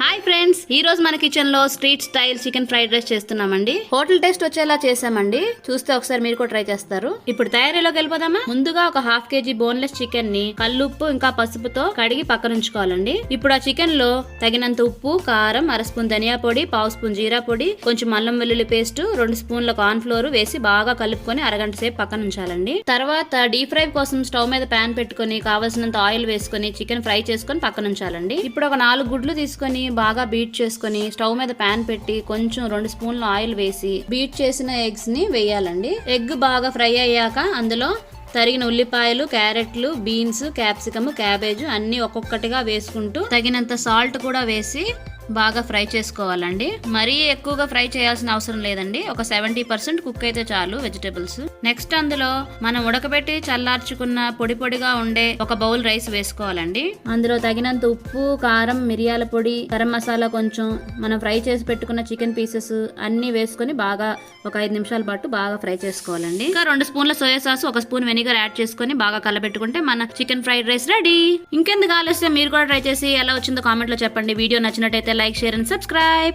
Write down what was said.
Hi friends, ఈ రోజు మన కిచెన్ లో street style chicken fried rice చేస్తున్నామండి. హోటల్ టేస్ట్ వచ్చేలా చేసామండి. చూస్తే ఒకసారి మీరు కూడా ట్రై చేస్తారు. ఇప్పుడు తయారీలోకి వెళ్ళిపోదామా. ముందుగా ఒక హాఫ్ కేజీ బోన్లెస్ చికెన్ ని కల్లుప్పు ఇంకా పసుపుతో కడిగి పక్కన ఉంచుకోవాలండి. ఇప్పుడు ఆ చికెన్ లో తగినంత ఉప్పు, కారం, అర స్పూన్ ధనియా పొడి, పావు స్పూన్ జీరా పొడి, కొంచెం అల్లం వెల్లుల్లి పేస్ట్, 2 స్పూన్ల కార్న్ ఫ్లోర్ వేసి బాగా కలుపుకొని అరగంట సేపు పక్కన ఉంచాలండి. తర్వాత డీప్ ఫ్రై కోసం స్టవ్ మీద ప్యాన్ పెట్టుకుని కావాల్సినంత ఆయిల్ వేసుకుని చికెన్ ఫ్రై చేసుకుని పక్కన ఉంచాలండి. ఇప్పుడు ఒక 4 గుడ్లు తీసుకొని బాగా బీట్ చేసుకుని స్టవ్ మీద ప్యాన్ పెట్టి కొంచెం 2 స్పూన్ల ఆయిల్ వేసి బీట్ చేసిన ఎగ్స్ ని వేయాలండి. ఎగ్ బాగా ఫ్రై అయ్యాక అందులో తరిగిన ఉల్లిపాయలు, క్యారెట్లు, బీన్స్, క్యాప్సికమ్, క్యాబేజ్ అన్ని ఒక్కొక్కటిగా వేసుకుంటూ తగినంత సాల్ట్ కూడా వేసి బాగా ఫ్రై చేసుకోవాలండి. మరీ ఎక్కువగా ఫ్రై చేయాల్సిన అవసరం లేదండి. ఒక 70% కుక్ అయితే చాలు వెజిటబుల్స్. నెక్స్ట్ అందులో మనం ఉడకబెట్టి చల్లార్చుకున్న పొడి పొడిగా ఉండే ఒక బౌల్ రైస్ వేసుకోవాలండి. అందులో తగినంత ఉప్పు, కారం, మిరియాల పొడి, గరం మసాలా కొంచెం, మనం ఫ్రై చేసి పెట్టుకున్న చికెన్ పీసెస్ అన్ని వేసుకొని బాగా ఒక 5 నిమిషాల పాటు బాగా ఫ్రై చేసుకోవాలండి. ఇంకా 2 స్పూన్ల soya sauce, 1 spoon vinegar add చేసుకొని బాగా కలబెట్టుకుంటే మన చికెన్ ఫ్రైడ్ రైస్ రెడీ. ఇంకెందుకు ఆలస్యం, మీరు కూడా ట్రై చేసి ఎలా వచ్చిందో కామెంట్ లో చెప్పండి. వీడియో నచ్చినట్టయితే లైక్, షేర్ అండ్ సబ్స్క్రైబ్.